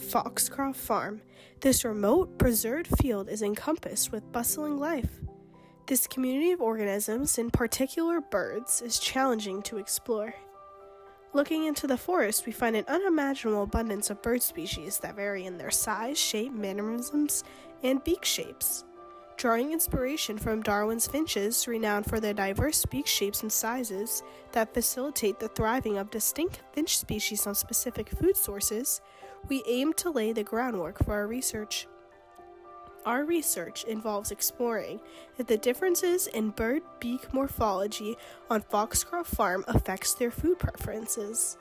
Foxcroft Farm. This remote, preserved field is encompassed with bustling life. This community of organisms, in particular birds, is challenging to explore. Looking into the forest, we find an unimaginable abundance of bird species that vary in their size, shape, mannerisms, and beak shapes. Drawing inspiration from Darwin's finches, renowned for their diverse beak shapes and sizes that facilitate the thriving of distinct finch species on specific food sources, we aim to lay the groundwork for our research. Our research involves exploring if the differences in bird beak morphology on Foxcroft Farm affects their food preferences.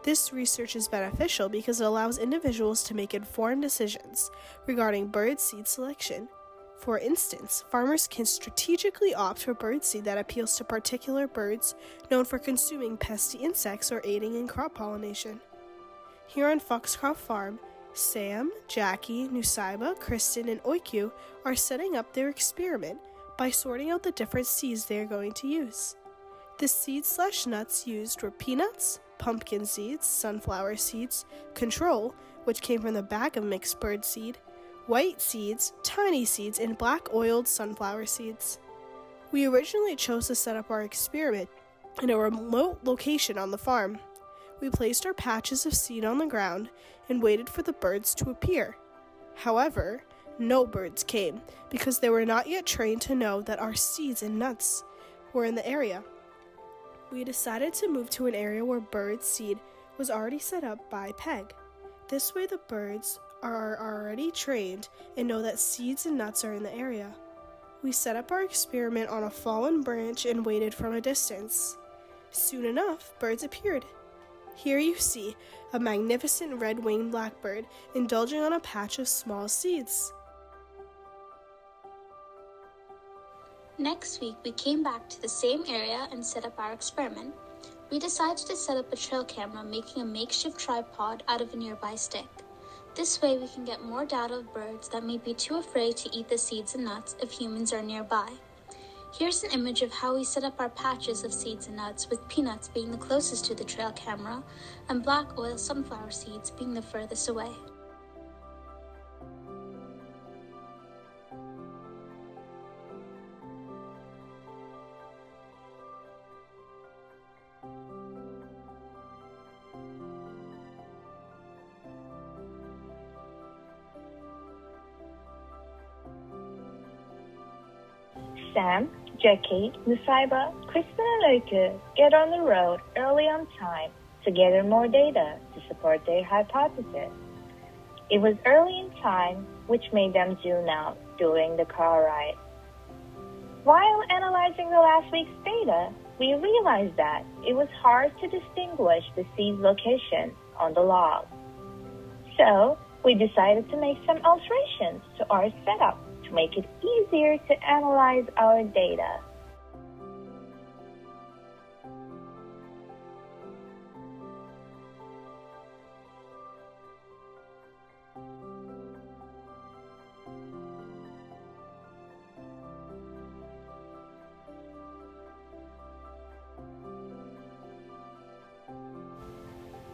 This research is beneficial because it allows individuals to make informed decisions regarding bird seed selection. For instance, farmers can strategically opt for bird seed that appeals to particular birds known for consuming pesky insects or aiding in crop pollination. Here on Foxcroft Farm, Sam, Jackie, Nusaiba, Kristen, and Oikyu are setting up their experiment by sorting out the different seeds they are going to use. The seeds/nuts used were peanuts, pumpkin seeds, sunflower seeds, control, which came from the back of mixed bird seed, white seeds, tiny seeds, and black oiled sunflower seeds. We originally chose to set up our experiment in a remote location on the farm. We placed our patches of seed on the ground and waited for the birds to appear. However, no birds came because they were not yet trained to know that our seeds and nuts were in the area. We decided to move to an area where bird seed was already set up by Peg. This way the birds are already trained and know that seeds and nuts are in the area. We set up our experiment on a fallen branch and waited from a distance. Soon enough, birds appeared. Here you see a magnificent red-winged blackbird indulging on a patch of small seeds. Next week, we came back to the same area and set up our experiment. We decided to set up a trail camera, making a makeshift tripod out of a nearby stick. This way, we can get more data of birds that may be too afraid to eat the seeds and nuts if humans are nearby. Here's an image of how we set up our patches of seeds and nuts, with peanuts being the closest to the trail camera and black oil sunflower seeds being the furthest away. Sam, Jackie, Nusaiba, Kristen, and Oikyu get on the road early on time to gather more data to support their hypothesis. It was early in time, which made them zoom out during the car ride. While analyzing the last week's data, we realized that it was hard to distinguish the seed's location on the log. So, we decided to make some alterations to our setup to make it easier to analyze our data.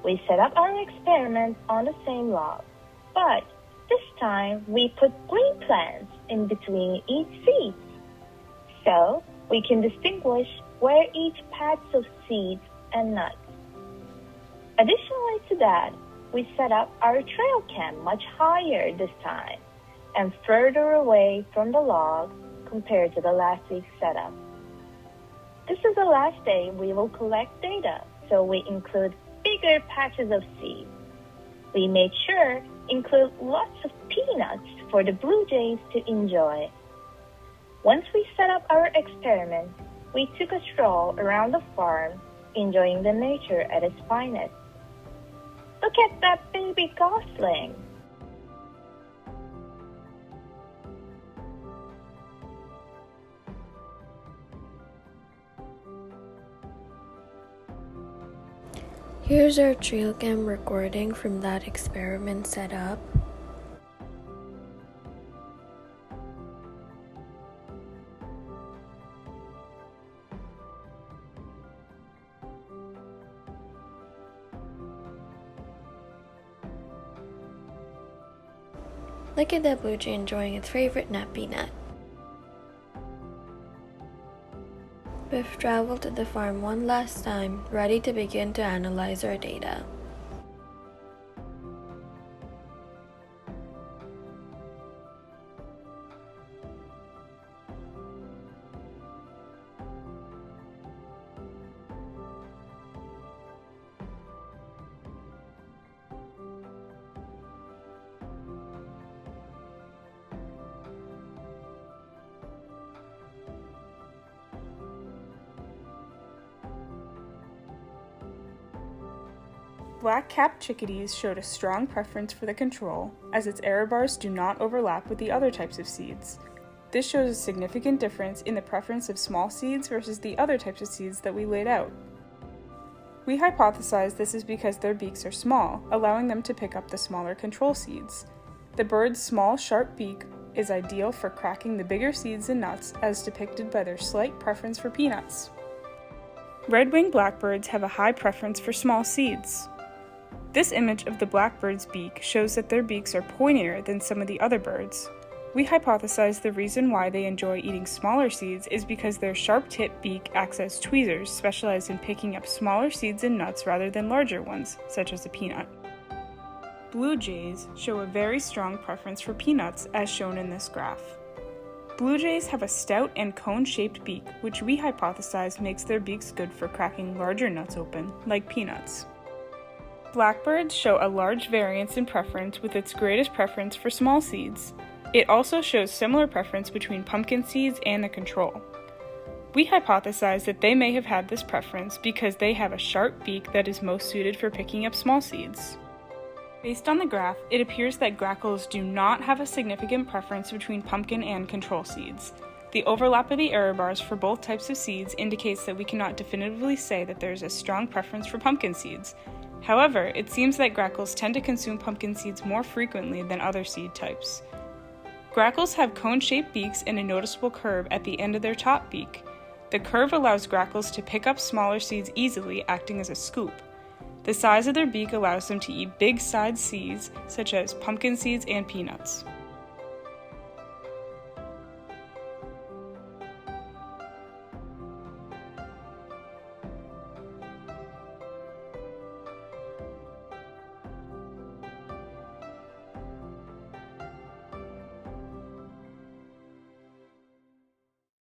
We set up our experiment on the same log, but this time we put green plants in between each seed, so we can distinguish where each patch of seeds and nuts. Additionally to that, we set up our trail cam much higher this time and further away from the log compared to the last week's setup. This is the last day we will collect data, so we include bigger patches of seeds. We made sure include lots of peanuts for the blue jays to enjoy. Once we set up our experiment, we took a stroll around the farm, enjoying the nature at its finest. Look at that baby gosling! Here's our trail cam recording from that experiment setup. Look at the blue jay enjoying its favorite nut peanut. We've traveled to the farm one last time, ready to begin to analyze our data. Black-capped chickadees showed a strong preference for the control, as its error bars do not overlap with the other types of seeds. This shows a significant difference in the preference of small seeds versus the other types of seeds that we laid out. We hypothesize this is because their beaks are small, allowing them to pick up the smaller control seeds. The bird's small, sharp beak is ideal for cracking the bigger seeds and nuts, as depicted by their slight preference for peanuts. Red-winged blackbirds have a high preference for small seeds. This image of the blackbird's beak shows that their beaks are pointier than some of the other birds. We hypothesize the reason why they enjoy eating smaller seeds is because their sharp-tipped beak acts as tweezers specialized in picking up smaller seeds and nuts rather than larger ones, such as a peanut. Blue jays show a very strong preference for peanuts, as shown in this graph. Blue jays have a stout and cone-shaped beak, which we hypothesize makes their beaks good for cracking larger nuts open, like peanuts. Blackbirds show a large variance in preference, with its greatest preference for small seeds. It also shows similar preference between pumpkin seeds and the control. We hypothesize that they may have had this preference because they have a sharp beak that is most suited for picking up small seeds. Based on the graph, it appears that grackles do not have a significant preference between pumpkin and control seeds. The overlap of the error bars for both types of seeds indicates that we cannot definitively say that there is a strong preference for pumpkin seeds. However, it seems that grackles tend to consume pumpkin seeds more frequently than other seed types. Grackles have cone-shaped beaks and a noticeable curve at the end of their top beak. The curve allows grackles to pick up smaller seeds easily, acting as a scoop. The size of their beak allows them to eat big-sized seeds, such as pumpkin seeds and peanuts.